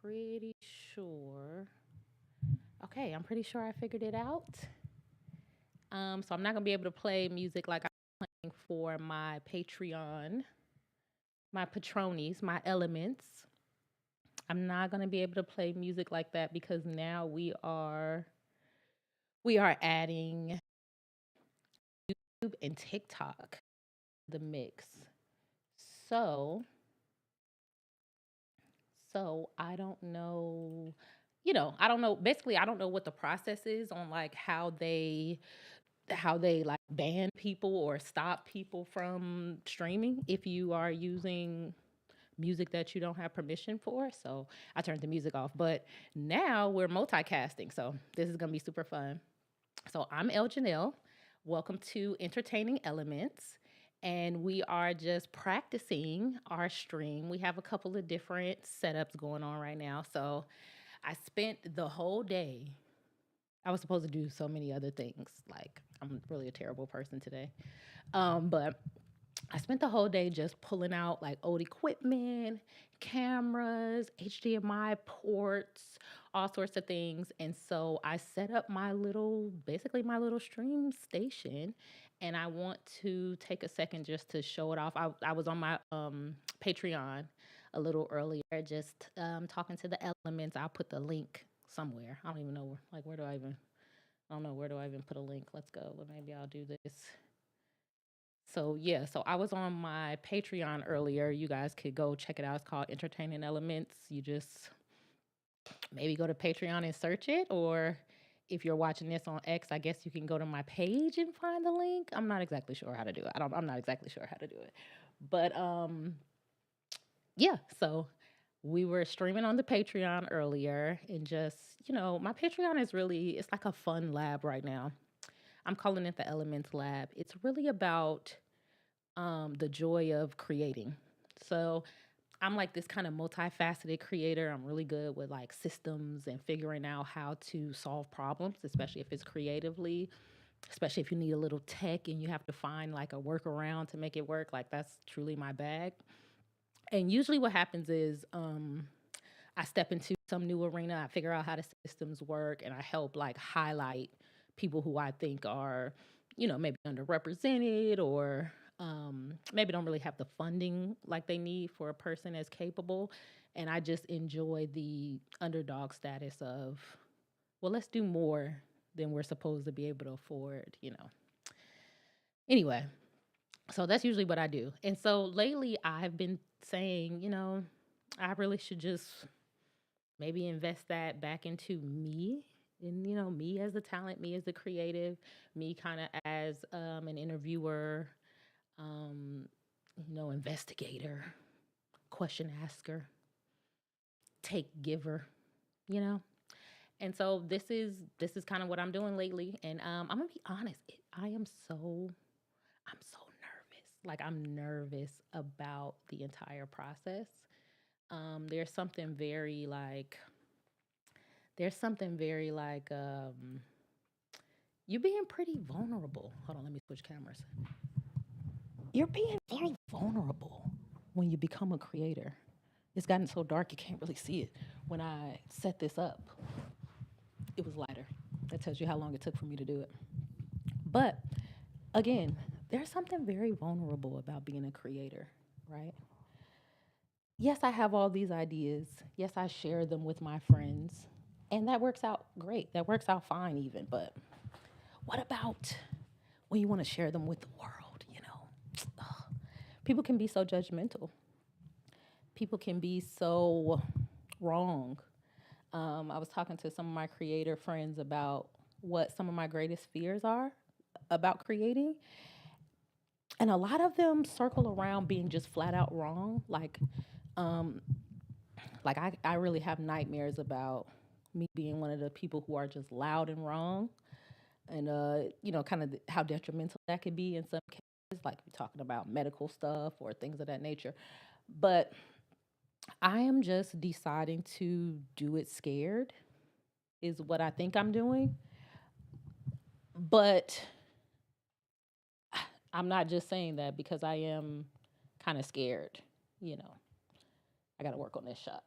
pretty sure. Okay, I'm pretty sure I figured it out. So I'm not gonna be able to play music like I'm playing for my Patreon, my Patronies, my Elements. I'm not gonna be able to play music like that because now we are adding YouTube and TikTok to the mix. So so I don't know, I don't know. Basically, I don't know what the process is on like how they like ban people or stop people from streaming if you are using music that you don't have permission for. So I turned the music off. But now we're multicasting. So this is gonna be super fun. So I'm ElleJanelle. Welcome to Entertaining Elements. And we are just practicing our stream. We have a couple of different setups going on right now. So I spent the whole day. I was supposed to do so many other things. Like, I'm really a terrible person today. But I spent the whole day just pulling out like old equipment, cameras, HDMI ports, all sorts of things. And so I set up basically my little stream station. And I want to take a second just to show it off. I was on my Patreon a little earlier, just talking to the Elements. I'll put the link somewhere. I don't even know where do I even, I don't know, where do I even put a link? Let's go. Well, maybe I'll do this. So yeah, so I was on my Patreon earlier. You guys could go check it out. It's called Entertaining Elements. You just maybe go to Patreon and search it, or if you're watching this on X, I guess you can go to my page and find the link. I'm not exactly sure how to do it. I'm not exactly sure how to do it. But yeah, so we were streaming on the Patreon earlier and just, my Patreon is really it's like a fun lab right now. I'm calling it the Elements Lab. It's really about the joy of creating. So I'm like this kind of multifaceted creator. I'm really good with like systems and figuring out how to solve problems, especially if it's creatively, especially if you need a little tech and you have to find like a workaround to make it work. Like that's truly my bag. And usually what happens is I step into some new arena, I figure out how the systems work, and I help like highlight people who I think are, maybe underrepresented or maybe don't really have the funding like they need for a person as capable. And I just enjoy the underdog status of, well, let's do more than we're supposed to be able to afford. Anyway, so that's usually what I do. And so lately I've been saying, I really should just maybe invest that back into me and me as a talent, me as a creative, me kind of as an interviewer, um, investigator, question asker, take giver, you know. And so this is kind of what I'm doing lately. And I'm gonna be honest, I'm so nervous. Like I'm nervous about the entire process. There's something very like you being pretty vulnerable. Hold on, let me switch cameras. You're being very vulnerable when you become a creator. It's gotten so dark you can't really see it. When I set this up, it was lighter. That tells you how long it took for me to do it. But again, there's something very vulnerable about being a creator, right? Yes, I have all these ideas. Yes, I share them with my friends. And that works out great. That works out fine, even. But what about when you want to share them with the world? People can be so judgmental, people can be so wrong. I was talking to some of my creator friends about what some of my greatest fears are about creating. And a lot of them circle around being just flat out wrong. Um, I really have nightmares about me being one of the people who are just loud and wrong. And, kind of how detrimental that could be in some cases, like we're talking about medical stuff or things of that nature. But I am just deciding to do it scared, is what I think I'm doing. But I'm not just saying that because I am kind of scared. You know, I got to work on this shot.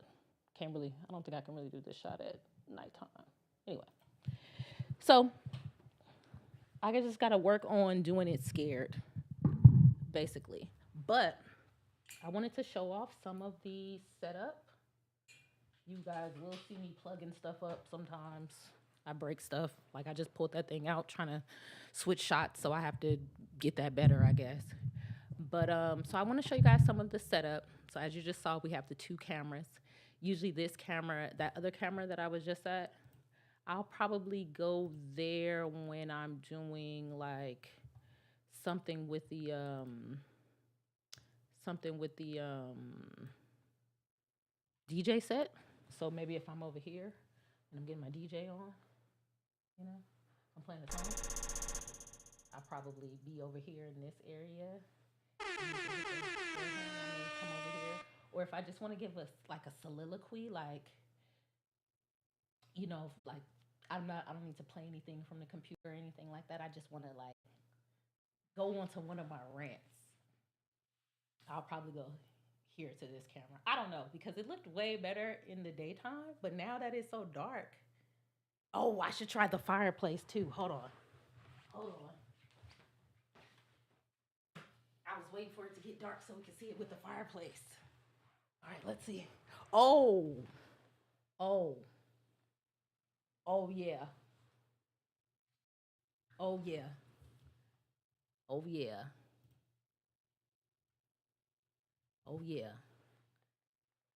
I don't think I can really do this shot at nighttime. Anyway, so I just got to work on doing it scared, basically. But I wanted to show off some of the setup. You guys will see me plugging stuff up sometimes. I break stuff. Like I just pulled that thing out trying to switch shots, so I have to get that better, I guess. But so I want to show you guys some of the setup. So as you just saw, we have the two cameras. Usually this camera, that other camera that I was just at, I'll probably go there when I'm doing like something with the DJ set. So maybe if I'm over here and I'm getting my DJ on, you know, I'm playing a song, I'll probably be over here in this area. Come over here. Or if I just want to give us like a soliloquy, like, you know, like I don't need to play anything from the computer or anything like that. I just want to like go on to one of my rants. I'll probably go here to this camera. I don't know because it looked way better in the daytime, but now that it's so dark. Oh, I should try the fireplace too. Hold on. Hold on. I was waiting for it to get dark so we could see it with the fireplace. All right, let's see. Oh. Oh. Oh yeah. Oh yeah. Oh yeah. Oh yeah.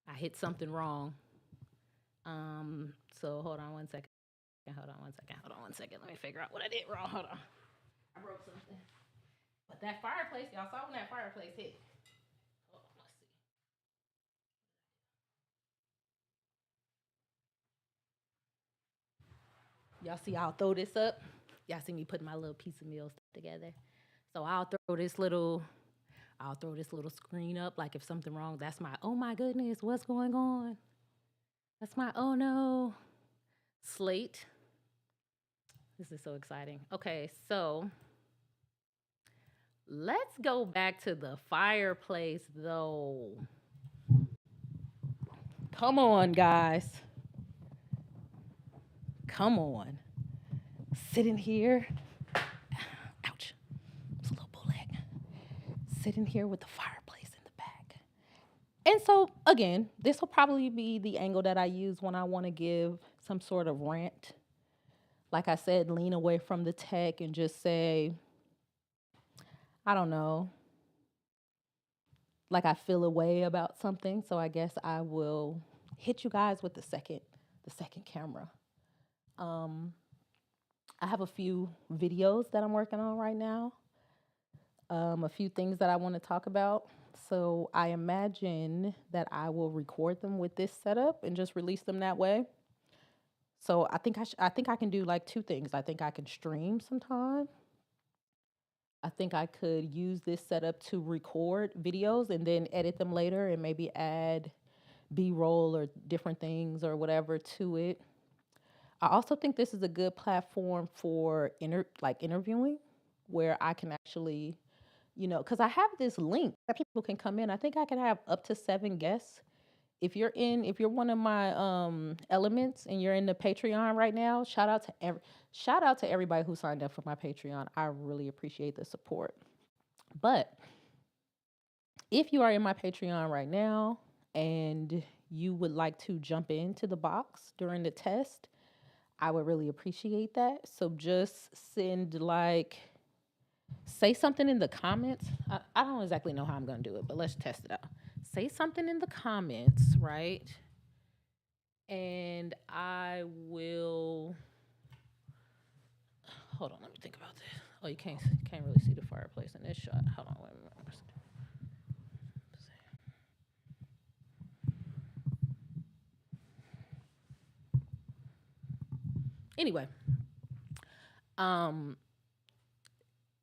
I hit something wrong. So hold on one second. Hold on one second. Hold on one second. Let me figure out what I did wrong. Hold on. I broke something. But that fireplace, y'all saw when that fireplace hit. Hold on, let's see. Y'all see I'll throw this up. Y'all see me putting my little piece of meal stuff together. So I'll throw this little screen up like if something wrong, that's my oh my goodness, what's going on? That's my oh no slate. This is so exciting. Okay, so let's go back to the fireplace though. Come on, guys. Come on. Sitting here. Ouch. It's a little bullet. Sitting here with the fireplace in the back. And so, again, this will probably be the angle that I use when I want to give some sort of rant. Like I said, lean away from the tech and just say, I don't know, like I feel a way about something. So I guess I will hit you guys with the second camera. I have a few videos that I'm working on right now. A few things that I want to talk about. So I imagine that I will record them with this setup and just release them that way. So I think I can do like two things. I think I can stream sometime. I think I could use this setup to record videos and then edit them later and maybe add B-roll or different things or whatever to it. I also think this is a good platform for interviewing where I can actually, you know, because I have this link that people can come in. I think I can have up to 7 guests. If you're one of my Ellements and you're in the Patreon right now, shout out to everybody who signed up for my Patreon. I really appreciate the support. But if you are in my Patreon right now and you would like to jump into the box during the test, I would really appreciate that. So just say something in the comments. I don't exactly know how I'm going to do it, but let's test it out. Say something in the comments, right? And I will. Hold on, let me think about this. Oh, you can't really see the fireplace in this shot. Hold on, wait a minute. Anyway,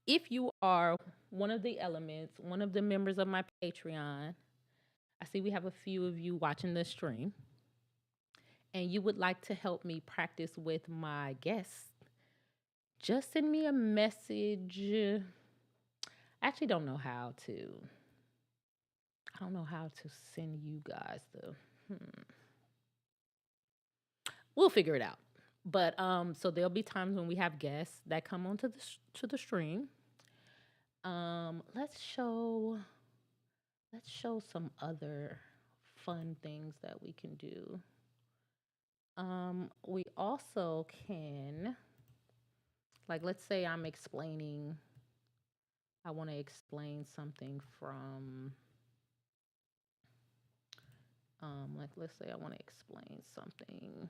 if you are one of the Ellements, one of the members of my Patreon, I see we have a few of you watching the stream, and you would like to help me practice with my guests, just send me a message. I actually don't know how to. I don't know how to send you guys the. we'll figure it out. But so there'll be times when we have guests that come onto to the stream. Let's show some other fun things that we can do. We also can, like, let's say I'm explaining, I want to explain something from, like, let's say I want to explain something.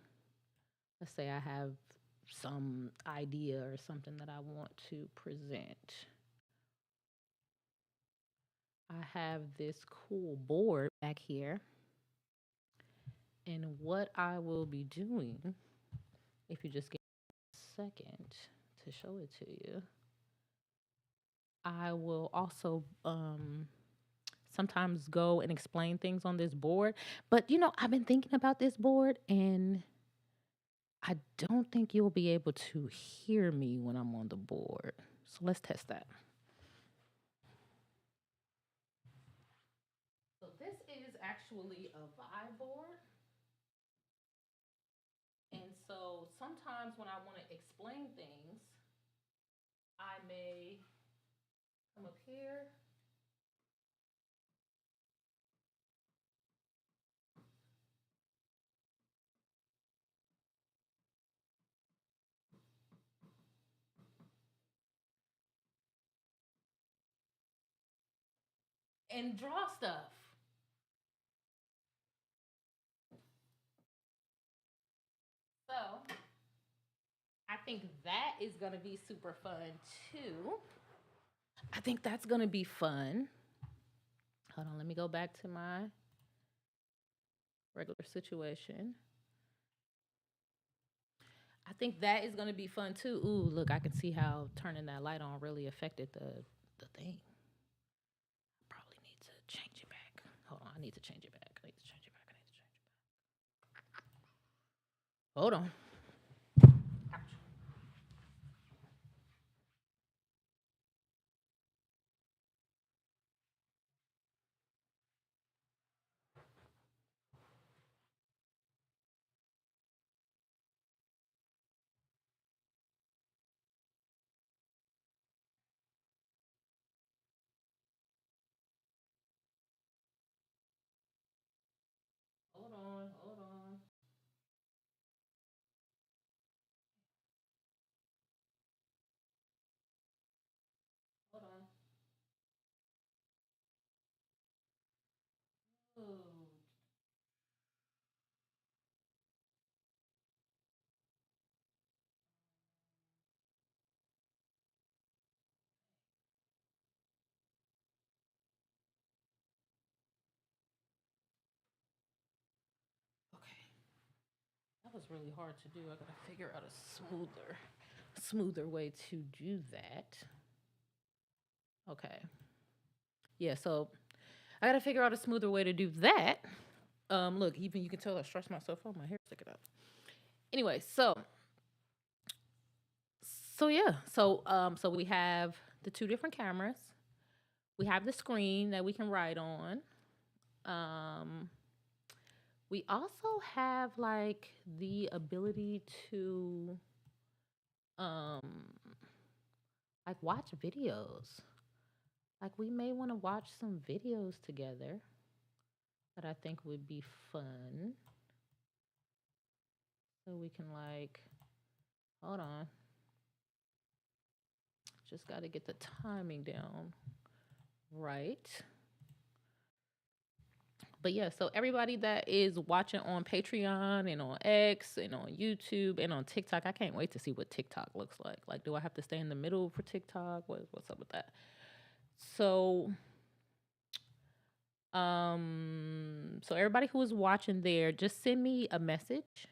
Let's say I have some idea or something that I want to present. I have this cool board back here. And what I will be doing, if you just give me a second to show it to you, I will also sometimes go and explain things on this board. But I've been thinking about this board, and I don't think you'll be able to hear me when I'm on the board. So let's test that. So this is actually a vibe board. And so sometimes when I want to explain things, I may come up here and draw stuff. So I think that is going to be super fun too. I think that's going to be fun. Hold on, let me go back to my regular situation. I think that is going to be fun too. Ooh, look, I can see how turning that light on really affected the thing. Probably need to change it back. Hold on, I need to change it back. I need to change it back. I need to change it back. Hold on. Ouch. Hold on. Hold on. Hold on. Ooh. Okay. That was really hard to do. I gotta figure out a smoother way to do that. Okay. Yeah, so I gotta figure out a smoother way to do that. Look, even you can tell I stressed myself out. My hair sticking out. Anyway, so yeah, so we have the two different cameras. We have the screen that we can write on. Um, we also have like the ability to um like watch videos. Like we may want to watch some videos together that I think would be fun. So we can like hold on. Just got to get the timing down right. But yeah, so everybody that is watching on Patreon and on X and on YouTube and on TikTok, I can't wait to see what TikTok looks like. Like, do I have to stay in the middle for TikTok? What's up with that? So, so everybody who is watching there, just send me a message.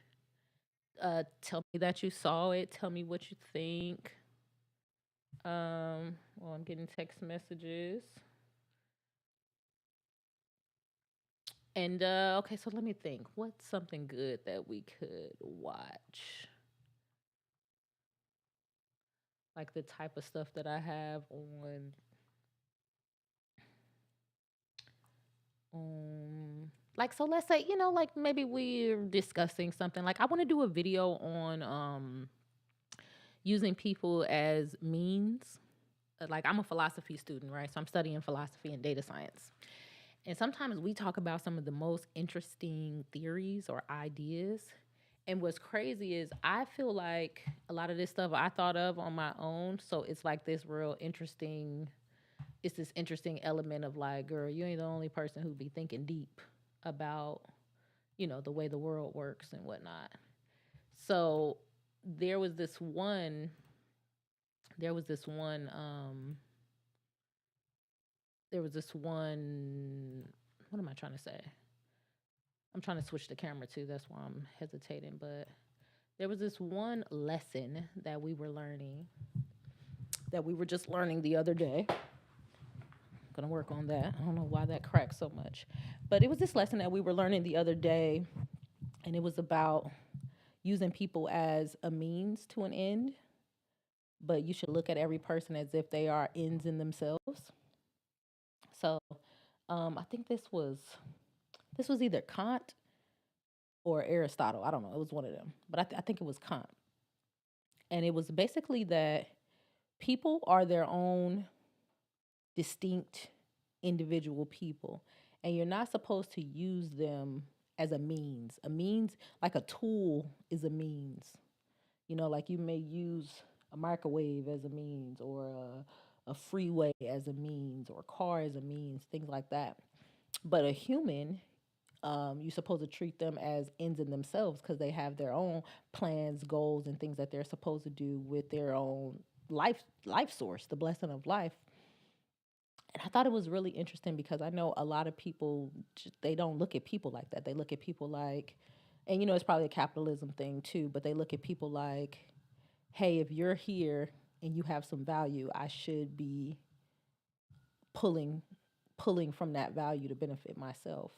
Tell me that you saw it. Tell me what you think. Well, I'm getting text messages. And okay, so let me think. What's something good that we could watch? Like the type of stuff that I have on like, so let's say, like maybe we're discussing something. Like I want to do a video on using people as means. Like I'm a philosophy student, right? So I'm studying philosophy and data science. And sometimes we talk about some of the most interesting theories or ideas. And what's crazy is I feel like a lot of this stuff I thought of on my own. So it's like this real interesting, it's this interesting element of like, girl, you ain't the only person who be thinking deep about, the way the world works and whatnot. So there was this one, there was this one, there was this one, what am I trying to say? I'm trying to switch the camera too. That's why I'm hesitating. But there was this one lesson that we were learning, that we were just learning the other day. Gonna work on that. I don't know why that cracked so much. But it was this lesson that we were learning the other day, and it was about using people as a means to an end, but you should look at every person as if they are ends in themselves. So I think this was either Kant or Aristotle. I don't know. It was one of them, but I think it was Kant, and it was basically that people are their own distinct individual people, and you're not supposed to use them as a means. A means, like a tool, is a means. Like you may use a microwave as a means, or a freeway as a means, or a car as a means, things like that. But a human, you're supposed to treat them as ends in themselves because they have their own plans, goals, and things that they're supposed to do with their own life source, the blessing of life. And I thought it was really interesting because I know a lot of people, they don't look at people like that. They look at people like, and it's probably a capitalism thing too, but they look at people like, hey, if you're here and you have some value, I should be pulling pulling from that value to benefit myself.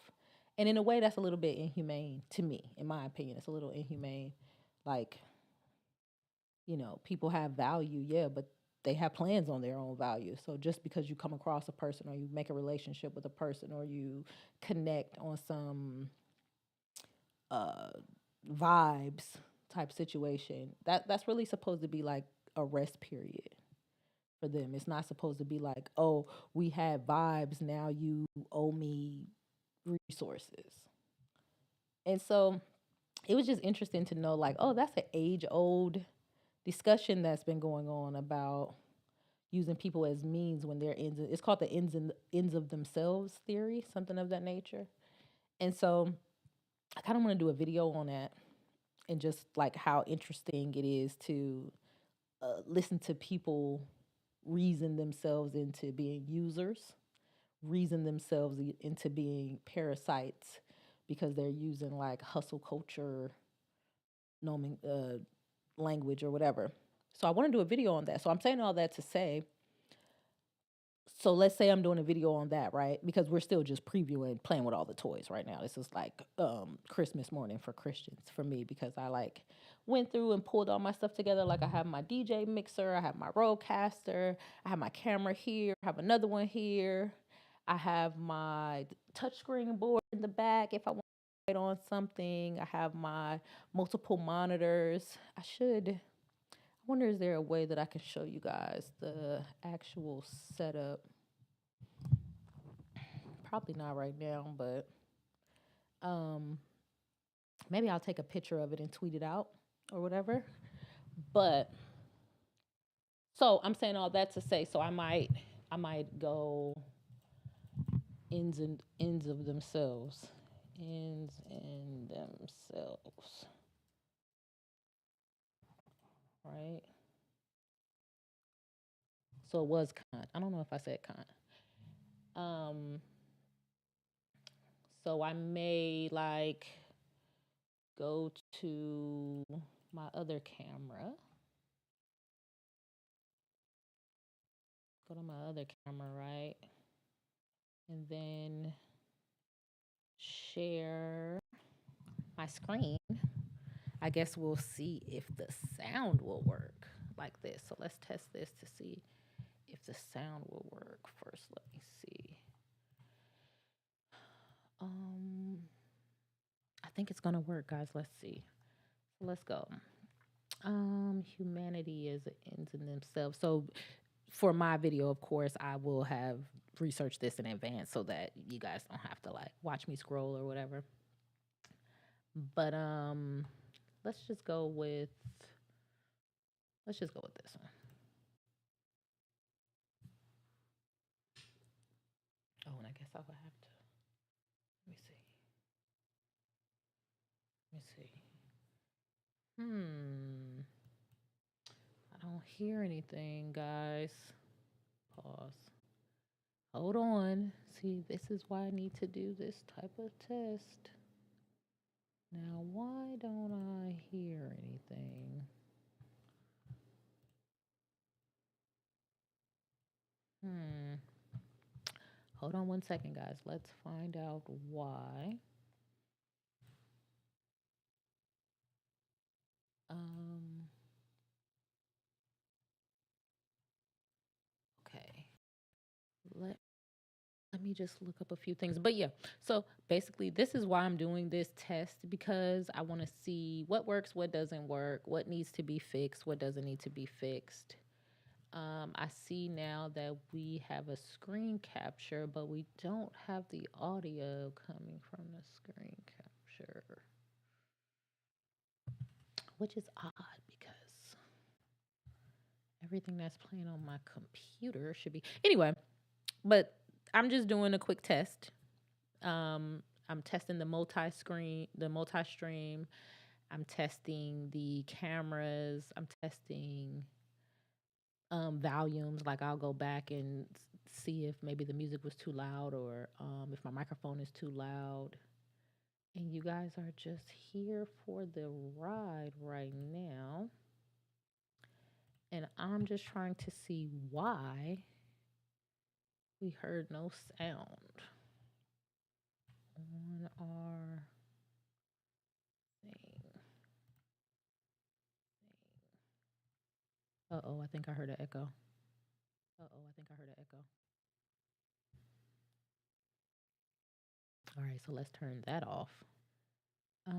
And in a way that's a little bit inhumane to me, in my opinion. It's a little inhumane. Like, people have value, yeah, but they have plans on their own value. So just because you come across a person, or you make a relationship with a person, or you connect on some uh, vibes type situation, that's really supposed to be like a rest period for them. It's not supposed to be like, oh, we had vibes, now you owe me resources. And so it was just interesting to know, like, oh, that's an age old discussion that's been going on about using people as means when they're ends. It's called the ends of themselves theory, something of that nature. And so I kind of want to do a video on that, and just like how interesting it is to listen to people reason themselves into being users, reason themselves into being parasites because they're using like hustle culture language or whatever. So I want to do a video on that. So I'm saying all that to say, so let's say I'm doing a video on that, right? Because we're still just previewing, playing with all the toys right now. This is like Christmas morning for Christians for me, because I like went through and pulled all my stuff together. Like I have my DJ mixer, I have my Rodecaster, I have my camera here, I have another one here. I have my touchscreen board in the back if I want to write on something. I have my multiple monitors. I wonder, is there a way that I can show you guys the actual setup? Probably not right now, but um, maybe I'll take a picture of it and tweet it out or whatever. But so I'm saying all that to say, so I might go ends of themselves, ends in themselves, right? So it was Kant. I don't know if I said Kant. Um, so I may like go to my other camera. Go to my other camera, right? And then share my screen. I guess we'll see if the sound will work like this. So let's test this to see if the sound will work first. Let me see. think it's gonna work, guys. Let's see. Let's go. Humanity is an ends in themselves. So for my video, of course, I will have researched this in advance so that you guys don't have to like watch me scroll or whatever. But let's just go with this one. Oh, and I guess I will have to. Let me see. Let me see. I don't hear anything, guys. Pause. Hold on. See, this is why I need to do this type of test. Now, why don't I hear anything? Hold on one second, guys. Let's find out why. Okay. Let me just look up a few things. But yeah, so basically, this is why I'm doing this test because I want to see what works, what doesn't work, what needs to be fixed, what doesn't need to be fixed. I see now that we have a screen capture, but we don't have the audio coming from the screen capture, which is odd because everything that's playing on my computer should be. Anyway, but I'm just doing a quick test. I'm testing the multi-stream. I'm testing the cameras. I'm testing volumes. Like I'll go back and see if maybe the music was too loud or if my microphone is too loud. And you guys are just here for the ride right now. And I'm just trying to see why we heard no sound on our thing. Uh-oh, I think I heard an echo. Uh-oh, I think I heard an echo. All right, so let's turn that off. Okay,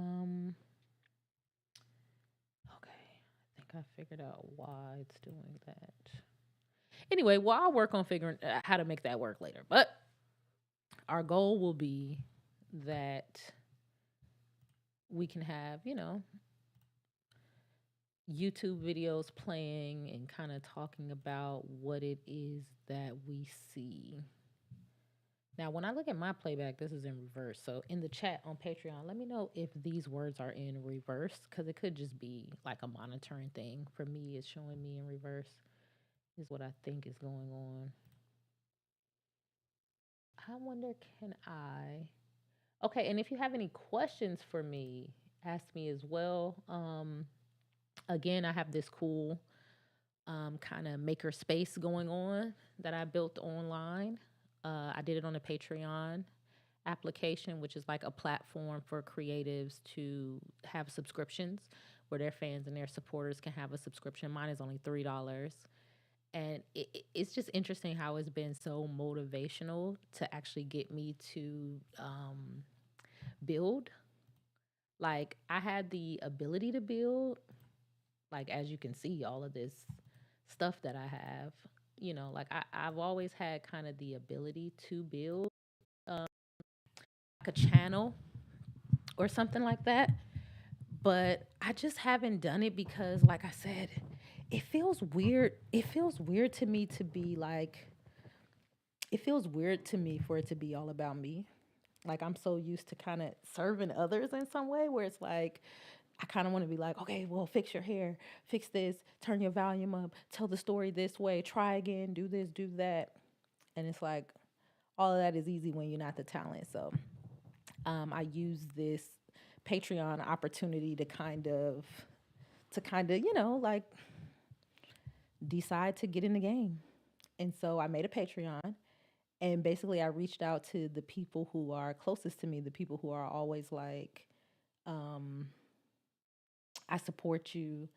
I think I figured out why it's doing that. Anyway, well, I'll work on figuring how to make that work later. But our goal will be that we can have, YouTube videos playing and kind of talking about what it is that we see. Now, when I look at my playback, this is in reverse. So in the chat on Patreon, let me know if these words are in reverse because it could just be like a monitoring thing. For me, it's showing me in reverse is what I think is going on. I wonder, can I? Okay, and if you have any questions for me, ask me as well. Again, I have this cool kind of maker space going on that I built online. I did it on a Patreon application, which is like a platform for creatives to have subscriptions where their fans and their supporters can have a subscription. Mine is only $3. And it's just interesting how it's been so motivational to actually get me to build. Like, I had the ability to build, like, as you can see, all of this stuff that I have, like I've always had kind of the ability to build like a channel or something like that. But I just haven't done it because, like I said, it feels weird. It feels weird to me to be like, it feels weird to me for it to be all about me. Like, I'm so used to kind of serving others in some way where it's like, I kind of want to be like, okay, well, fix your hair, fix this, turn your volume up, tell the story this way, try again, do this, do that. And it's like, all of that is easy when you're not the talent. So I use this Patreon opportunity to kind of, like decide to get in the game. And so I made a Patreon. And basically, I reached out to the people who are closest to me, the people who are always like, I support you,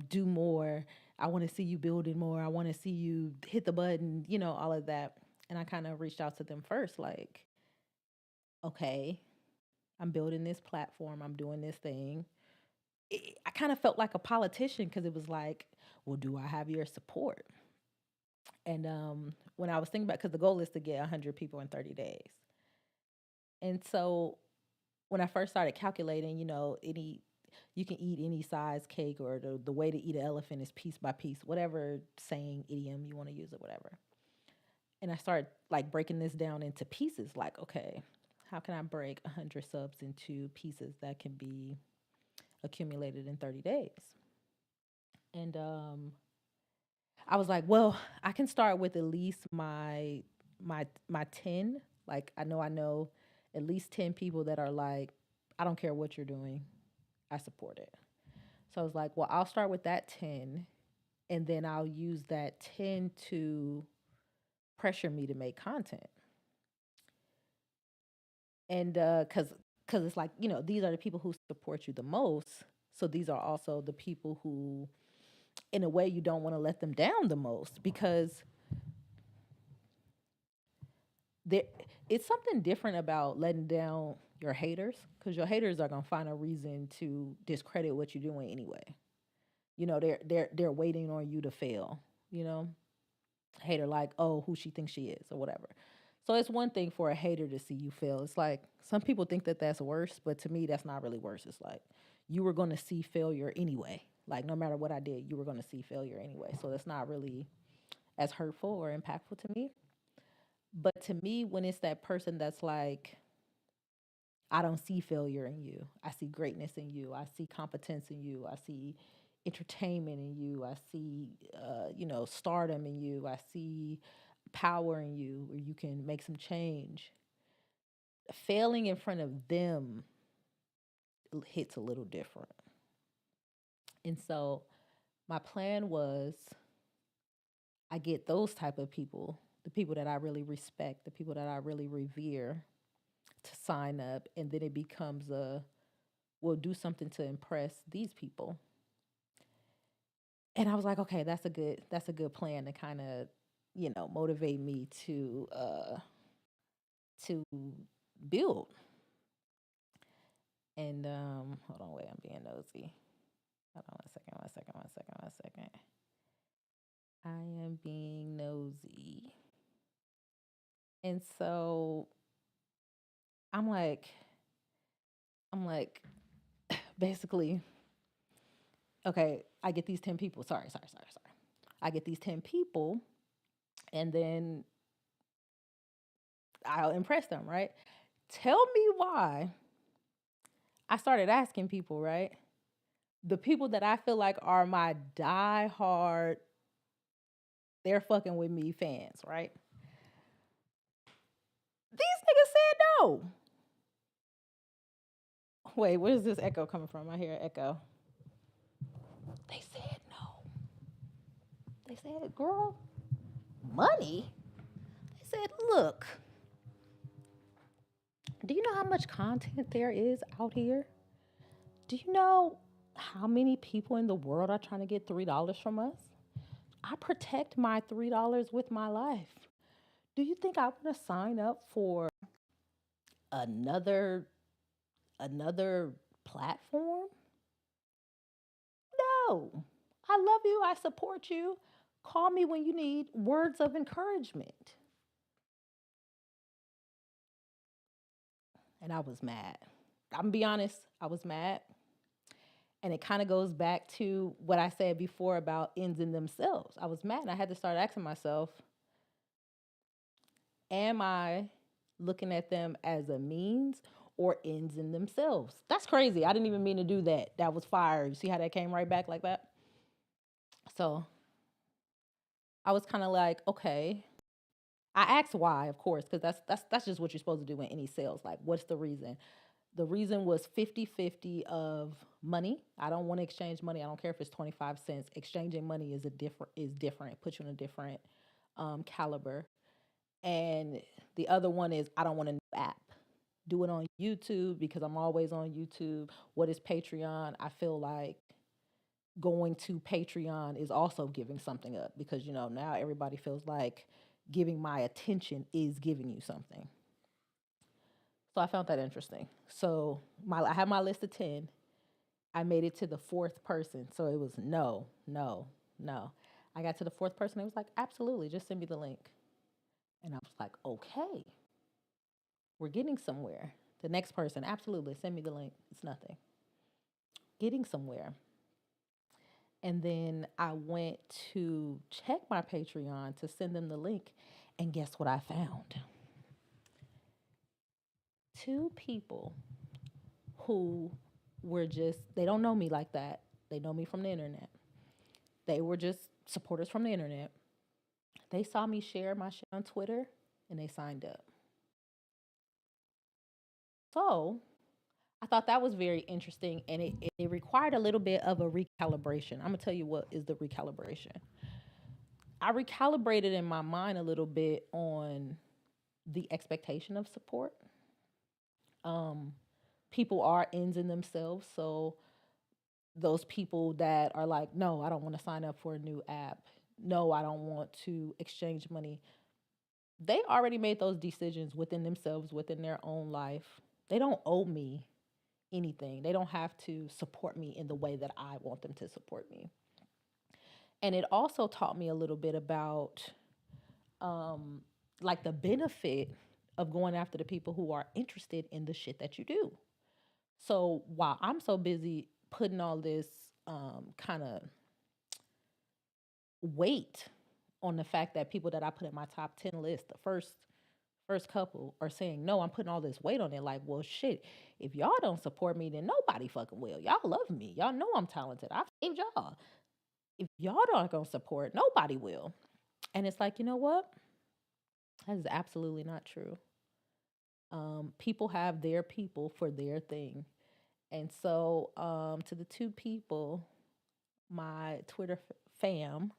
do more. I want to see you building more. I want to see you hit the button, all of that. And I kind of reached out to them first, like, okay, I'm building this platform. I'm doing this thing. I kind of felt like a politician because it was like, well, do I have your support? And when I was thinking about, because the goal is to get 100 people in 30 days. And so when I first started calculating, you can eat any size cake, or the way to eat an elephant is piece by piece, whatever saying, idiom you want to use, or whatever. And I started like breaking this down into pieces, like, okay, how can I break 100 subs into pieces that can be accumulated in 30 days? And I was like, well, I can start with at least my 10. Like I know at least 10 people that are like, I don't care what you're doing, I support it. So I was like, well, I'll start with that 10, and then I'll use that 10 to pressure me to make content. And cuz it's like, these are the people who support you the most. So these are also the people who in a way you don't want to let them down the most, because there it's something different about letting down your haters, because your haters are going to find a reason to discredit what you're doing anyway. They're waiting on you to fail, you know. Hater like, oh, who she thinks she is or whatever. So it's one thing for a hater to see you fail. It's like some people think that that's worse, but to me that's not really worse. It's like you were going to see failure anyway. Like no matter what I did, you were going to see failure anyway. So that's not really as hurtful or impactful to me. But to me, when it's that person that's like, I don't see failure in you. I see greatness in you. I see competence in you. I see entertainment in you. I see, stardom in you. I see power in you where you can make some change. Failing in front of them hits a little different. And so my plan was I get those type of people, the people that I really respect, the people that I really revere, to sign up, and then it becomes we'll do something to impress these people. And I was like, okay, that's a good plan to kind of, motivate me to build. And hold on, wait, I'm being nosy. Hold on one second, one second, one second, one second. I am being nosy. And so I'm like, I'm like, basically, okay, I get these 10 people. Sorry. I get these 10 people, and then I'll impress them, right? Tell me why I started asking people, right? The people that I feel like are my die-hard, they're fucking with me fans, right? These niggas said no. Wait, where's this echo coming from? I hear an echo. They said no. They said, girl, money? They said, look, do you know how much content there is out here? Do you know how many people in the world are trying to get $3 from us? I protect my $3 with my life. Do you think I want to sign up for another another platform? No. I love you. I support you. Call me when you need words of encouragement. And I was mad. I'm gonna be honest, I was mad. And it kind of goes back to what I said before about ends in themselves. I was mad and I had to start asking myself, am I looking at them as a means or ends in themselves? That's crazy. I didn't even mean to do that. That was fire. You see how that came right back like that? So I was kind of like, okay. I asked why, of course, because that's just what you're supposed to do in any sales. Like, what's the reason? The reason was 50-50 of money. I don't want to exchange money. I don't care if it's 25 cents. Exchanging money is different. It puts you in a different caliber. And the other one is I don't want a new app. Do it on YouTube because I'm always on YouTube. What is Patreon? I feel like going to Patreon is also giving something up because, now everybody feels like giving my attention is giving you something. So I found that interesting. So I had my list of 10. I made it to the fourth person. So it was no, no, no. I got to the fourth person. It was like, absolutely, just send me the link. And I was like, okay, we're getting somewhere. The next person, absolutely, send me the link. It's nothing. Getting somewhere. And then I went to check my Patreon to send them the link. And guess what I found? Two people who were just, they don't know me like that. They know me from the internet. They were just supporters from the internet. They saw me share my shit on Twitter and they signed up. So I thought that was very interesting and it required a little bit of a recalibration. I'm gonna tell you what is the recalibration. I recalibrated in my mind a little bit on the expectation of support. Um, People are ends in themselves, so those people that are like, no, I don't want to sign up for a new app. No, I don't want to exchange money. They already made those decisions within themselves, within their own life. They don't owe me anything. They don't have to support me in the way that I want them to support me. And it also taught me a little bit about um, like the benefit of going after the people who are interested in the shit that you do. So while I'm so busy putting all this kind of weight on the fact that people that I put in my top 10 list, the first couple are saying no, I'm putting all this weight on it. Like, well, shit, if y'all don't support me, then nobody fucking will. Y'all love me. Y'all know I'm talented. I've saved y'all. If y'all don't gonna support, nobody will. And it's like, you know what? That is absolutely not true. People have their people for their thing. And so, to the two people, my Twitter fam,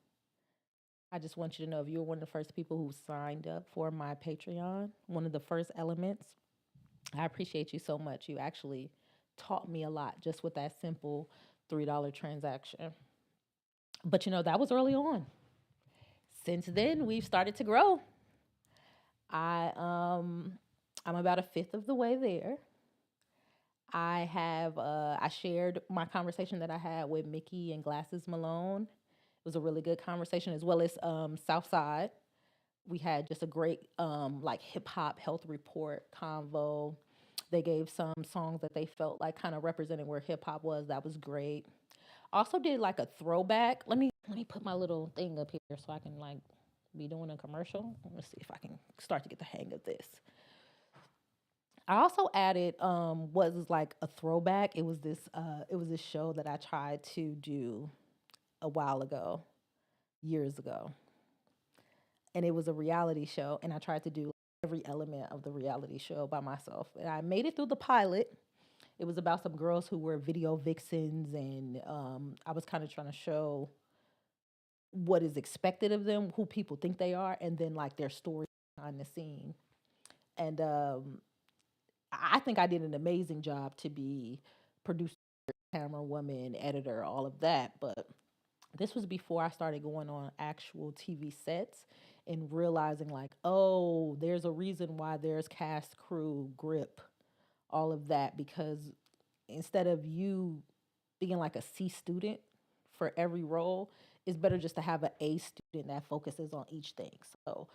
I just want you to know if you're one of the first people who signed up for my Patreon, one of the first elements, I appreciate you so much. You actually taught me a lot just with that simple $3 transaction. But that was early on. Since then, we've started to grow. I I'm about a fifth of the way there. I shared my conversation that I had with Mickey and Glasses Malone. It was a really good conversation, as well as Southside. We had just a great like hip hop health report convo. They gave some songs that they felt like kind of representing where hip hop was. That was great. Also did like a throwback. Let me put my little thing up here so I can like be doing a commercial. Let's see if I can start to get the hang of this. I also added what was like a throwback. It was this show that I tried to do a while ago, years ago. And it was a reality show and I tried to do every element of the reality show by myself. And I made it through the pilot. It was about some girls who were video vixens and I was kind of trying to show what is expected of them, who people think they are, and then like their story behind the scene. And I think I did an amazing job to be producer, camera woman, editor, all of that. But this was before I started going on actual TV sets and realizing, like, oh, there's a reason why there's cast, crew, grip, all of that. Because instead of you being like a C student for every role, it's better just to have an A student that focuses on each thing. So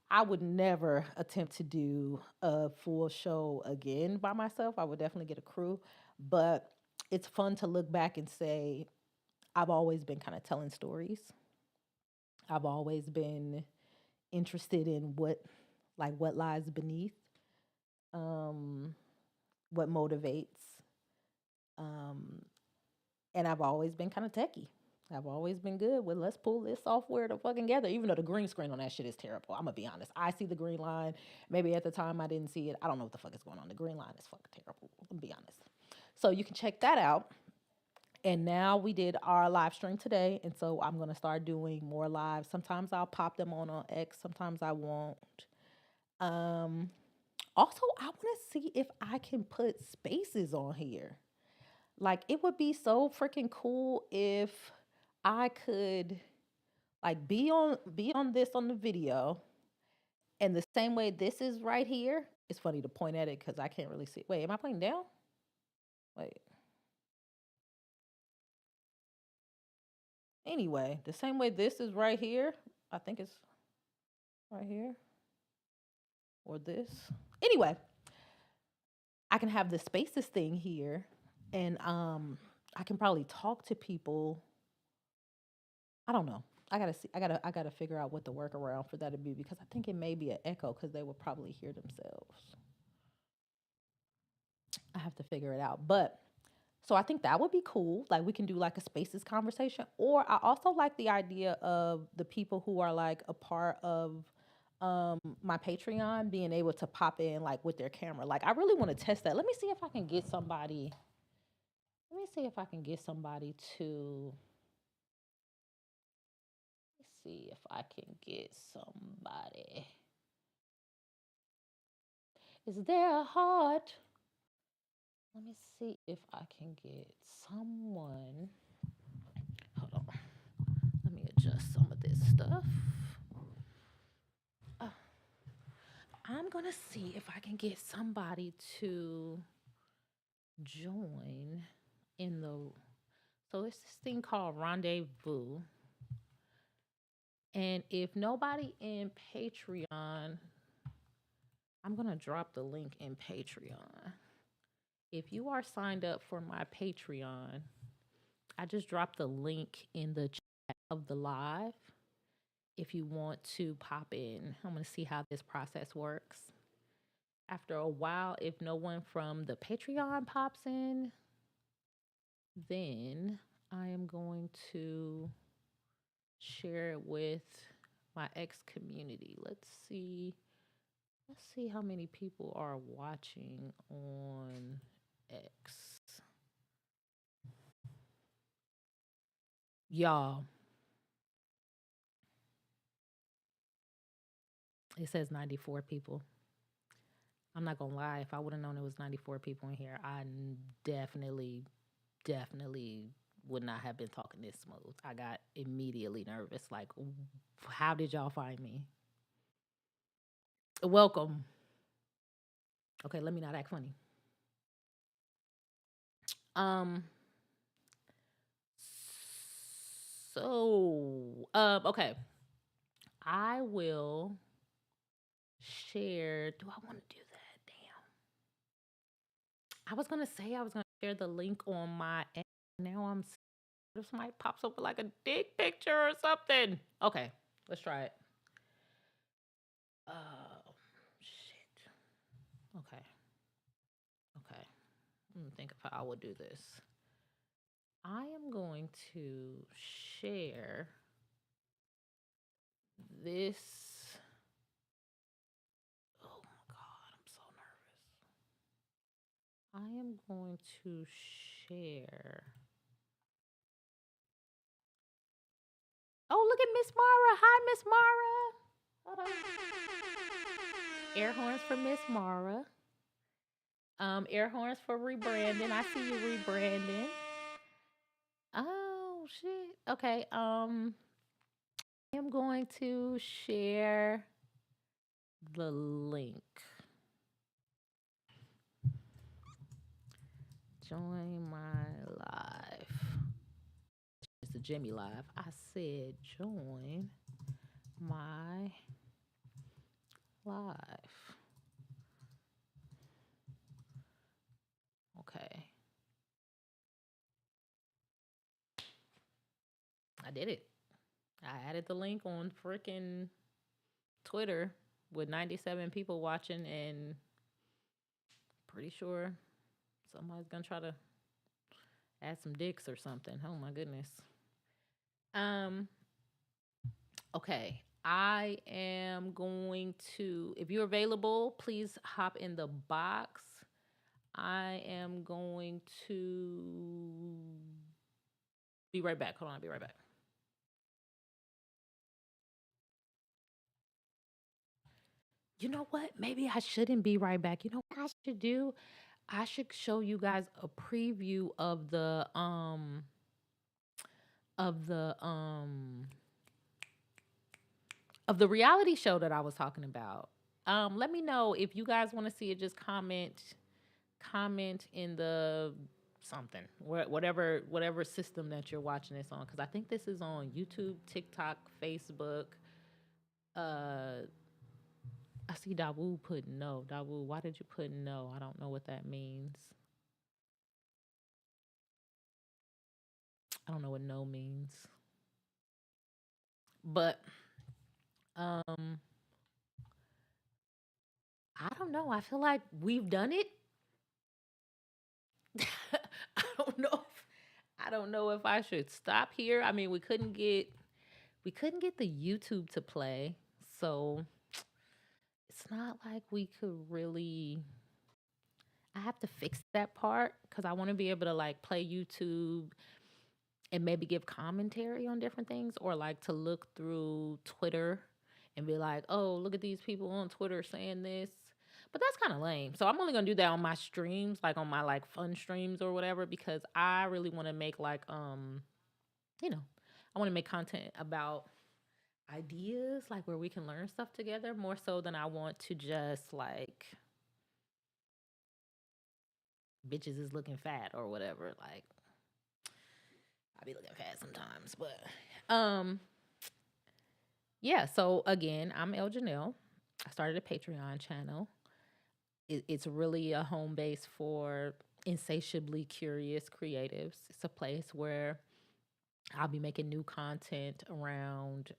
I would never attempt to do a full show again by myself. I would definitely get a crew, but it's fun to look back and say, I've always been kind of telling stories. I've always been interested in what lies beneath, um, what motivates, um, and I've always been kind of techie. I've always been good with let's pull this software to fucking together, even though the green screen on that shit is terrible. I'm gonna be honest. I see the green line. Maybe at the time I didn't see it. I don't know what the fuck is going on. The green line is fucking terrible. I'm gonna be honest. So you can check that out. And now we did our live stream today, and so I'm gonna start doing more live. Sometimes I'll pop them on X. Sometimes I won't. Um, Also, I want to see if I can put spaces on here. Like, it would be so freaking cool if I could like be on this on the video and the same way this is right here, It's funny to point at it because I can't really see. Wait, am I pointing down? Wait. Anyway, the same way this is right here. I think it's right here. Or this. Anyway, I can have the spaces thing here. And I can probably talk to people. I don't know. I gotta see. I gotta figure out what the workaround for that would be because I think it may be an echo because they would probably hear themselves. I have to figure it out. But so I think that would be cool. Like we can do like a spaces conversation. Or I also like the idea of the people who are like a part of my Patreon being able to pop in like with their camera. Like I really want to test that. Let me see if I can get somebody. Let me see if I can get somebody to. Let's see if I can get somebody. Is there a heart? Let me see if I can get someone. Hold on. Let me adjust some of this stuff. I'm going to see if I can get somebody to join in the. So it's this thing called Rendezvous. And if nobody in Patreon, I'm going to drop the link in Patreon. If you are signed up for my Patreon, I just dropped the link in the chat of the live. If you want to pop in, I'm going to see how this process works. After a while, if no one from the Patreon pops in, then I am going to share it with my X community. Let's see how many people are watching on X. Y'all, it says 94 people. I'm not gonna lie, if I would have known it was 94 people in here, I definitely would not have been talking this smooth. I got immediately nervous. Like, how did y'all find me? Welcome. Okay, let me not act funny. Okay. I will share. Do I want to do that? Damn. I was gonna say I was gonna share the link on my app. Now I'm. If somebody pops up with like a dick picture or something. Okay, let's try it. Oh shit. Okay. Okay. Let me think of how I would do this. I am going to share this. Oh my God, I'm so nervous. I am going to share. Oh, look at Miss Mara. Hi, Miss Mara. Hold on. Air horns for Miss Mara. Air horns for rebranding. I see you rebranding. Oh shit. Okay. I am going to share the link. Join my live. It's a Jimmy live. I said join my live. Okay. I did it. I added the link on freaking Twitter with 97 people watching, and pretty sure somebody's gonna try to add some dicks or something. Oh my goodness. Okay. I am going to, if you're available, please hop in the box. I am going to be right back. Hold on, I'll be right back. You know what? Maybe I shouldn't be right back. You know what I should do? I should show you guys a preview of the of the um of the reality show that I was talking about. Let me know if you guys want to see it. Just comment in the something, whatever system that you're watching this on, because I think this is on YouTube, TikTok, Facebook. uh I see Dawu put no. Dawu, why did you put no? I don't know what that means. I don't know what no means. But um I don't know. I feel like we've done it. I don't know I don't know if I should stop here. I mean, we couldn't get the YouTube to play. So it's not like we could really. I have to fix that part cuz I want to be able to like play YouTube and maybe give commentary on different things, or like to look through Twitter and be like, "Oh, look at these people on Twitter saying this." But that's kind of lame. So I'm only going to do that on my streams, like on my like fun streams or whatever, because I really want to make like you know, I want to make content about ideas, like where we can learn stuff together, more so than I want to just like bitches is looking fat or whatever. Like I be looking fat sometimes, but um yeah. So again, I'm ElleJanelle. I started a Patreon channel. It's really a home base for insatiably curious creatives. It's a place where I'll be making new content around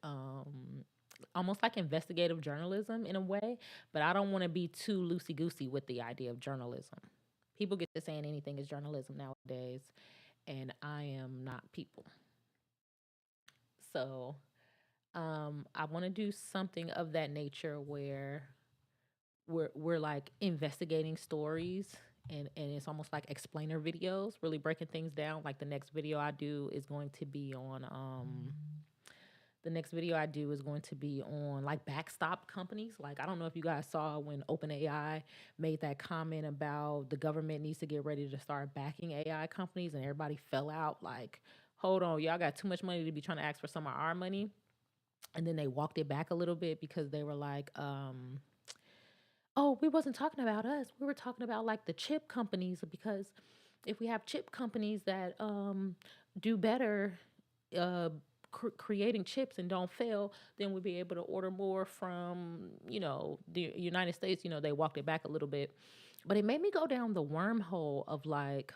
almost like investigative journalism in a way, but I don't want to be too loosey goosey with the idea of journalism. People get to saying anything is journalism nowadays, and I am not people. So I want to do something of that nature where we're like investigating stories, and it's almost like explainer videos, really breaking things down. Like the next video I do is going to be on like backstop companies. Like I don't know if you guys saw when OpenAI made that comment about the government needs to get ready to start backing AI companies, and everybody fell out like, hold on, y'all got too much money to be trying to ask for some of our money. And then they walked it back a little bit because they were like, oh, we wasn't talking about us. We were talking about like the chip companies, because if we have chip companies that do better uh, creating chips and don't fail, then we'll be able to order more from, the United States. They walked it back a little bit, but it made me go down the wormhole of like,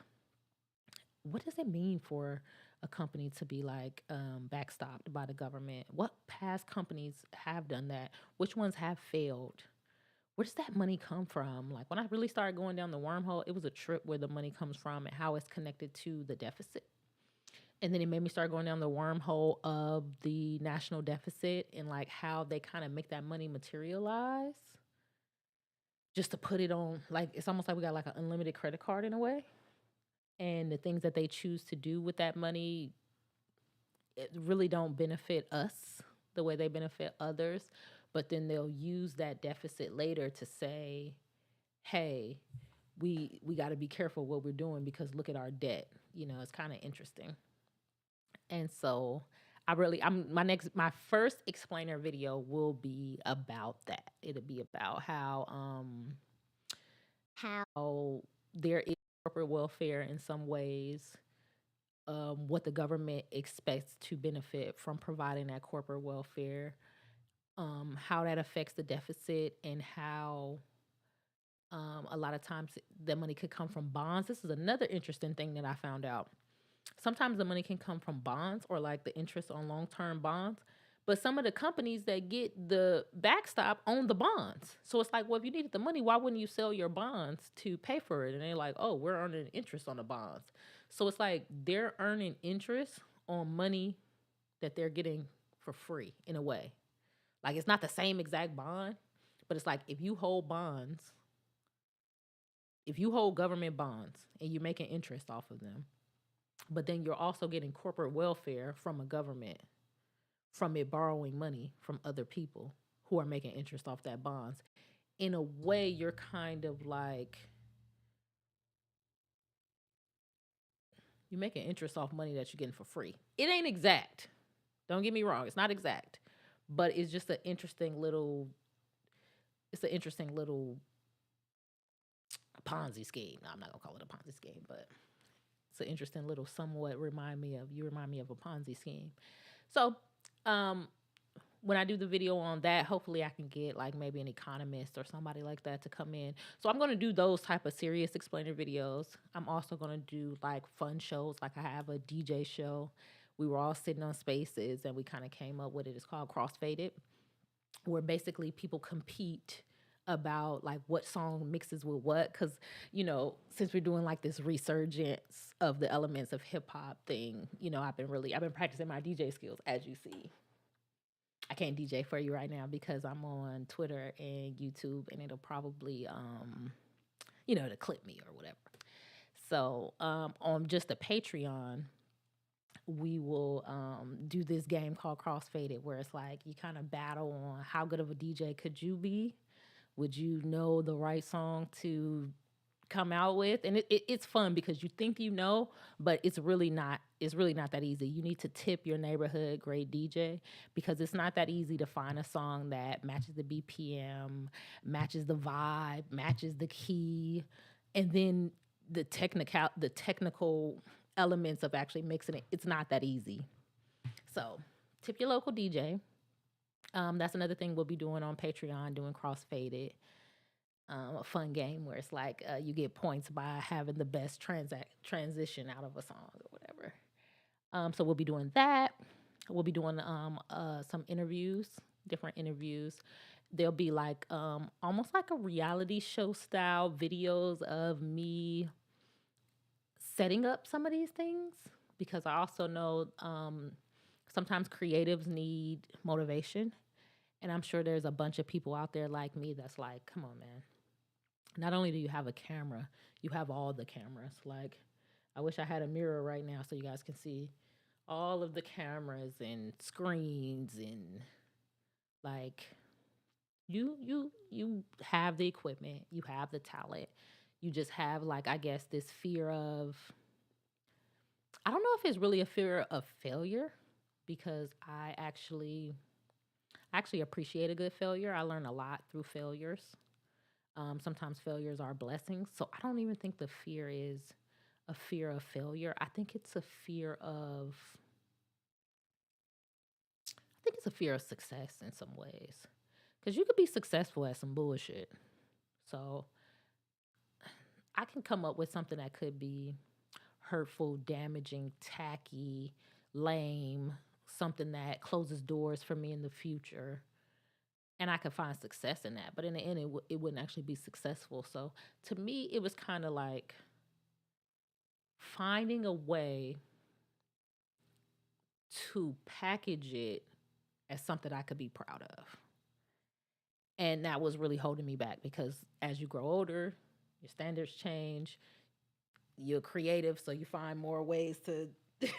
what does it mean for a company to be like backstopped by the government? What past companies have done that? Which ones have failed? Where does that money come from? Like when I really started going down the wormhole, it was a trip where the money comes from and how it's connected to the deficit. And then it made me start going down the wormhole of the national deficit and like how they kind of make that money materialize just to put it on. Like it's almost like we got like an unlimited credit card in a way. And the things that they choose to do with that money, it really don't benefit us the way they benefit others. But then they'll use that deficit later to say, hey, we got to be careful what we're doing because look at our debt. It's kind of interesting. And so my first explainer video will be about that. It'll be about how there is corporate welfare in some ways, what the government expects to benefit from providing that corporate welfare, how that affects the deficit, and how a lot of times the money could come from bonds. This is another interesting thing that I found out. Sometimes the money can come from bonds or like the interest on long term bonds. But some of the companies that get the backstop own the bonds. So it's like, well, if you needed the money, why wouldn't you sell your bonds to pay for it? And they're like, oh, we're earning interest on the bonds. So it's like they're earning interest on money that they're getting for free in a way. Like it's not the same exact bond, but it's like if you hold government bonds and you're making interest off of them, but then you're also getting corporate welfare from a government from it borrowing money from other people who are making interest off that bonds. In a way, you're kind of like you're making interest off money that you're getting for free. It ain't exact. Don't get me wrong, it's not exact, but it's just an interesting little it's an interesting little Ponzi scheme. No, I'm not gonna call it a Ponzi scheme, but it's an interesting little somewhat remind me of a Ponzi scheme. So, um, when I do the video on that, hopefully I can get like maybe an economist or somebody like that to come in. So I'm gonna do those type of serious explainer videos. I'm also gonna do like fun shows. Like I have a DJ show. We were all sitting on spaces and we kind of came up with it. It's called Crossfaded, where basically people compete about like what song mixes with what, because since we're doing like this resurgence of the elements of hip hop thing, I've been practicing my DJ skills. As you see, I can't DJ for you right now because I'm on Twitter and YouTube, and it'll probably to clip me or whatever. So on just the Patreon, we will do this game called Crossfaded, where it's like you kind of battle on how good of a DJ could you be. Would you know the right song to come out with? And it's fun because you think but it's really not. It's really not that easy. You need to tip your neighborhood great DJ because it's not that easy to find a song that matches the BPM, matches the vibe, matches the key, and then the technical elements of actually mixing it. It's not that easy. So tip your local DJ. That's another thing we'll be doing on Patreon, doing Crossfaded, a fun game where it's like you get points by having the best transition out of a song or whatever. So we'll be doing that. We'll be doing some interviews, different interviews. There'll be like almost like a reality show style videos of me setting up some of these things, because I also know sometimes creatives need motivation. And I'm sure there's a bunch of people out there like me that's like, come on, man. Not only do you have a camera, you have all the cameras. Like, I wish I had a mirror right now so you guys can see all of the cameras and screens, and like you have the equipment, you have the talent. You just have, like, I guess, this fear of, I don't know if it's really a fear of failure, because I actually appreciate a good failure. I learn a lot through failures. Sometimes failures are blessings. So I don't even think the fear is a fear of failure. I think it's a fear of success in some ways. Because you could be successful at some bullshit. So I can come up with something that could be hurtful, damaging, tacky, lame, something that closes doors for me in the future. And I could find success in that. But in the end, it wouldn't actually be successful. So to me, it was kind of like finding a way to package it as something I could be proud of. And that was really holding me back, because as you grow older, your standards change. You're creative, so you find more ways to,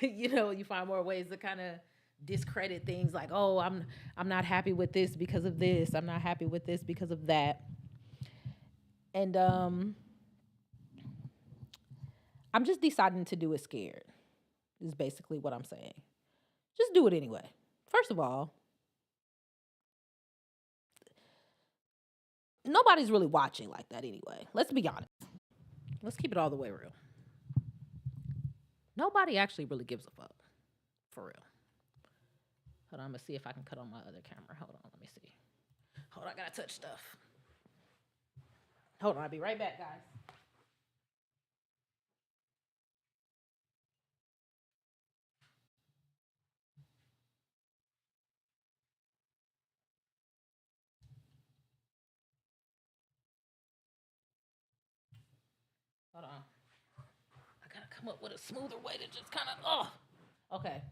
you find more ways to kind of discredit things, like, oh, I'm not happy with this because of this. I'm not happy with this because of that. And I'm just deciding to do it scared. Is basically what I'm saying. Just do it anyway. First of all, nobody's really watching like that anyway. Let's be honest. Let's keep it all the way real. Nobody actually really gives a fuck. For real. Hold on, I'm gonna see if I can cut on my other camera. Hold on, let me see. Hold on, I gotta touch stuff. Hold on, I'll be right back, guys. Hold on. I gotta come up with a smoother way to just kind of, okay.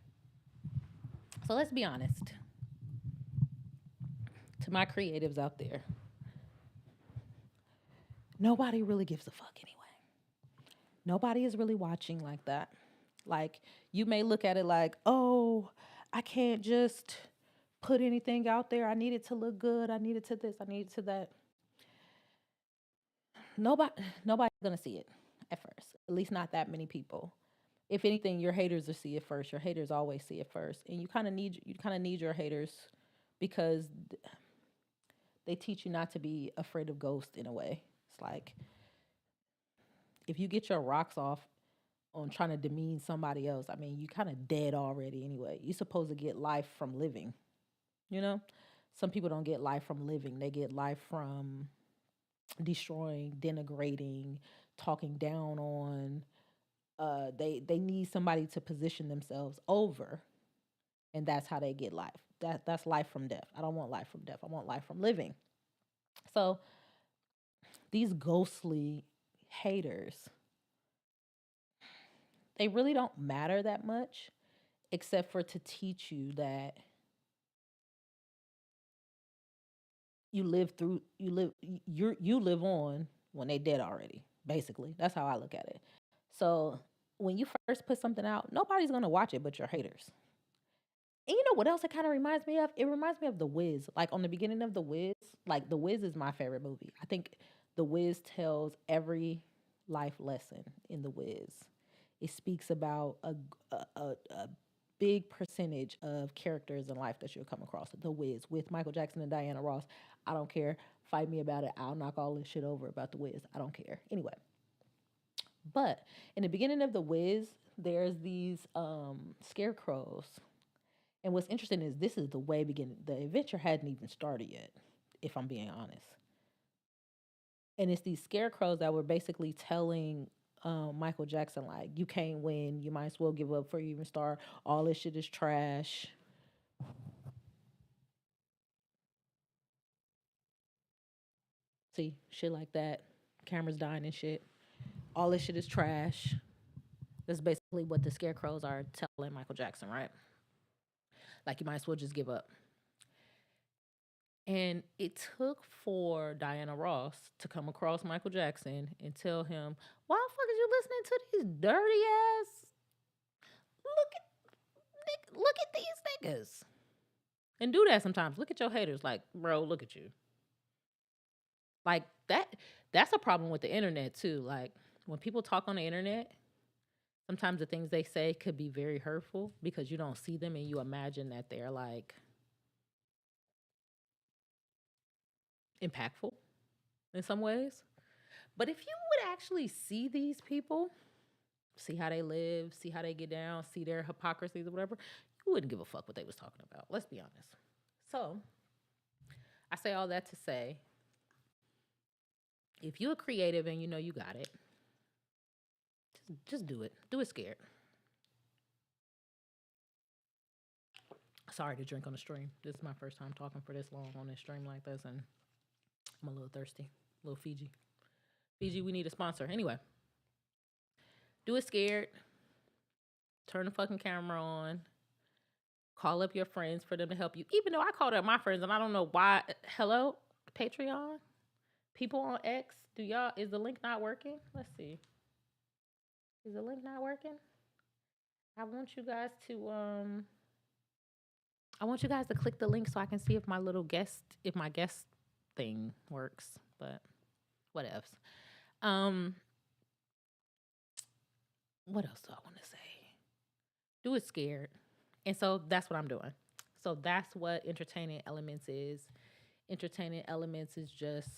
So let's be honest. To my creatives out there, nobody really gives a fuck anyway. Nobody is really watching like that. Like, you may look at it like, oh, I can't just put anything out there. I need it to look good. I need it to this. I need it to that. Nobody's gonna see it at first. At least not that many people. If anything, your haters will see it first. Your haters always see it first, and you kind of need your haters, because they teach you not to be afraid of ghosts in a way. It's like if you get your rocks off on trying to demean somebody else, I mean, you kind of dead already anyway. You're supposed to get life from living, you know? Some people don't get life from living, they get life from destroying, denigrating, talking down on. They need somebody to position themselves over, and that's how they get life. That's life from death. I don't want life from death. I want life from living. So these ghostly haters, they really don't matter that much, except for to teach you that you live on when they dead already. Basically, that's how I look at it. So when you first put something out, nobody's gonna watch it but your haters. And you know what else it kind of reminds me of? It reminds me of The Wiz. Like on the beginning of The Wiz, like The Wiz is my favorite movie. I think The Wiz tells every life lesson in The Wiz. It speaks about a big percentage of characters in life that you'll come across. The Wiz with Michael Jackson and Diana Ross. I don't care. Fight me about it. I'll knock all this shit over about The Wiz. I don't care. Anyway, but in the beginning of The Wiz, there's these scarecrows, and what's interesting is this is the way beginning. The adventure hadn't even started yet, if I'm being honest. And it's these scarecrows that were basically telling Michael Jackson, like, you can't win. You might as well give up before you even start. All this shit is trash. See, shit like that. Cameras dying and shit. All this shit is trash. That's basically what the scarecrows are telling Michael Jackson, right? Like, you might as well just give up. And it took for Diana Ross to come across Michael Jackson and tell him, "Why the fuck is you listening to these dirty ass? Look look at these niggas." And do that sometimes. Look at your haters, like, bro, look at you. Like that. That's a problem with the internet too. Like when people talk on the internet, sometimes the things they say could be very hurtful because you don't see them and you imagine that they're like impactful in some ways. But if you would actually see these people, see how they live, see how they get down, see their hypocrisies or whatever, you wouldn't give a fuck what they was talking about. Let's be honest. So I say all that to say, if you're creative and you know you got it, just do it. Do it scared. Sorry to drink on the stream. This is my first time talking for this long on this stream like this, and I'm a little thirsty. A little Fiji. Fiji, we need a sponsor. Anyway, do it scared. Turn the fucking camera on. Call up your friends for them to help you. Even though I called up my friends and I don't know why. Hello, Patreon? People on X, is the link not working? Let's see. Is the link not working? I want you guys to click the link so I can see if my guest thing works. But what else? What else do I want to say? Do it scared. And so that's what I'm doing. So that's what entertaining elements is. Entertaining elements is just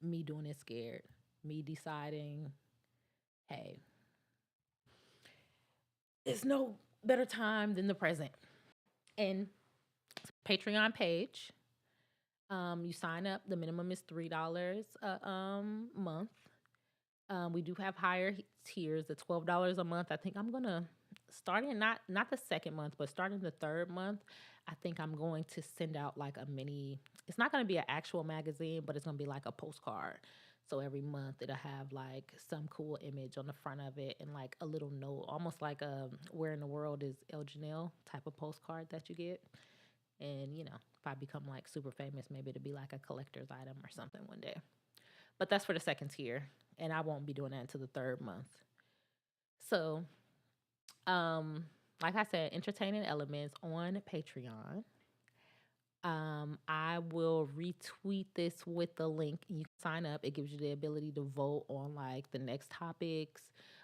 me doing it scared. Me deciding, hey, it's no better time than the present. And Patreon page. You sign up. The minimum is $3 a month. We do have higher tiers. The $12 a month. I think I'm gonna starting not the second month, but starting the third month. I think I'm going to send out like a mini. It's not going to be an actual magazine, but it's going to be like a postcard. So every month it'll have like some cool image on the front of it and like a little note, almost like a "Where in the World is ElleJanelle" type of postcard that you get. And if I become like super famous, maybe it'll be like a collector's item or something one day. But that's for the second tier, and I won't be doing that until the third month. So, like I said, entertaining elements on Patreon. I will retweet this with the link. You can sign up. It gives you the ability to vote on like the next topics,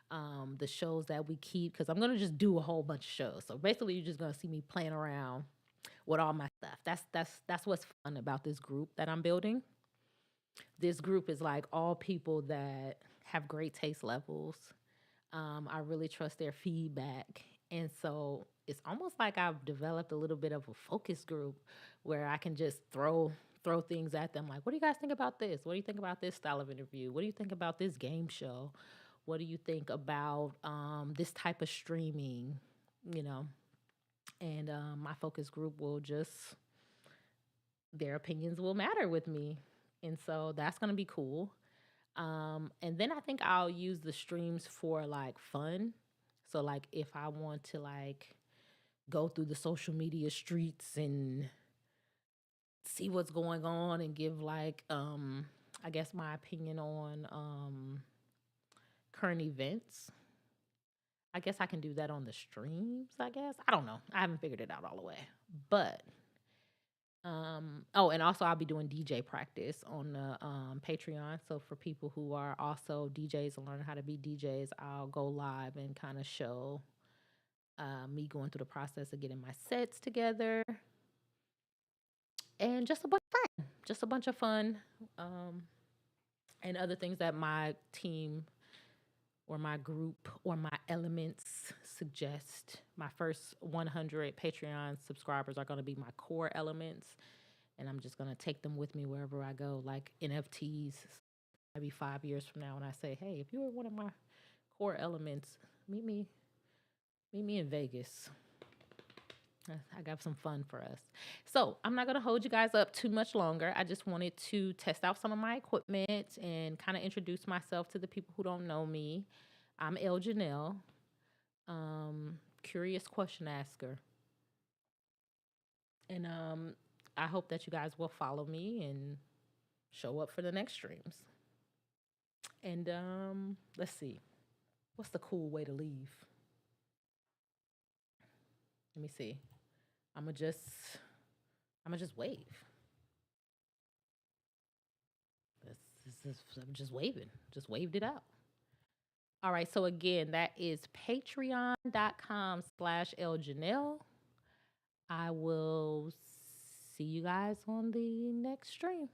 the shows that we keep. Because I'm gonna just do a whole bunch of shows. So basically, you're just gonna see me playing around with all my stuff. That's what's fun about this group that I'm building. This group is like all people that have great taste levels. I really trust their feedback. And so it's almost like I've developed a little bit of a focus group where I can just throw things at them like, what do you guys think about this? What do you think about this style of interview? What do you think about this game show? What do you think about this type of streaming? You know, and my focus group will just, their opinions will matter with me. And so that's going to be cool. And then I think I'll use the streams for like fun. So like if I want to like go through the social media streets and see what's going on and give like I guess my opinion on current events. I guess I can do that on the streams, I guess. I don't know. I haven't figured it out all the way. But oh, and also I'll be doing DJ practice on the Patreon. So for people who are also DJs and learning how to be DJs, I'll go live and kind of show me going through the process of getting my sets together, and just a bunch of fun, and other things that my team or my group or my elements suggest. My first 100 Patreon subscribers are going to be my core elements, and I'm just going to take them with me wherever I go, like NFTs. Maybe 5 years from now, when I say, "Hey, if you were one of my core elements, meet me, meet me in Vegas." I got some fun for us. So I'm not going to hold you guys up too much longer. I just wanted to test out some of my equipment and kind of introduce myself to the people who don't know me. I'm ElleJanelle, curious question asker. And I hope that you guys will follow me and show up for the next streams. And let's see. What's the cool way to leave? Let me see. I'ma just wave. I'm just waving. Just waved it out. All right. So again, that is patreon.com/ElleJanelle. I will see you guys on the next stream.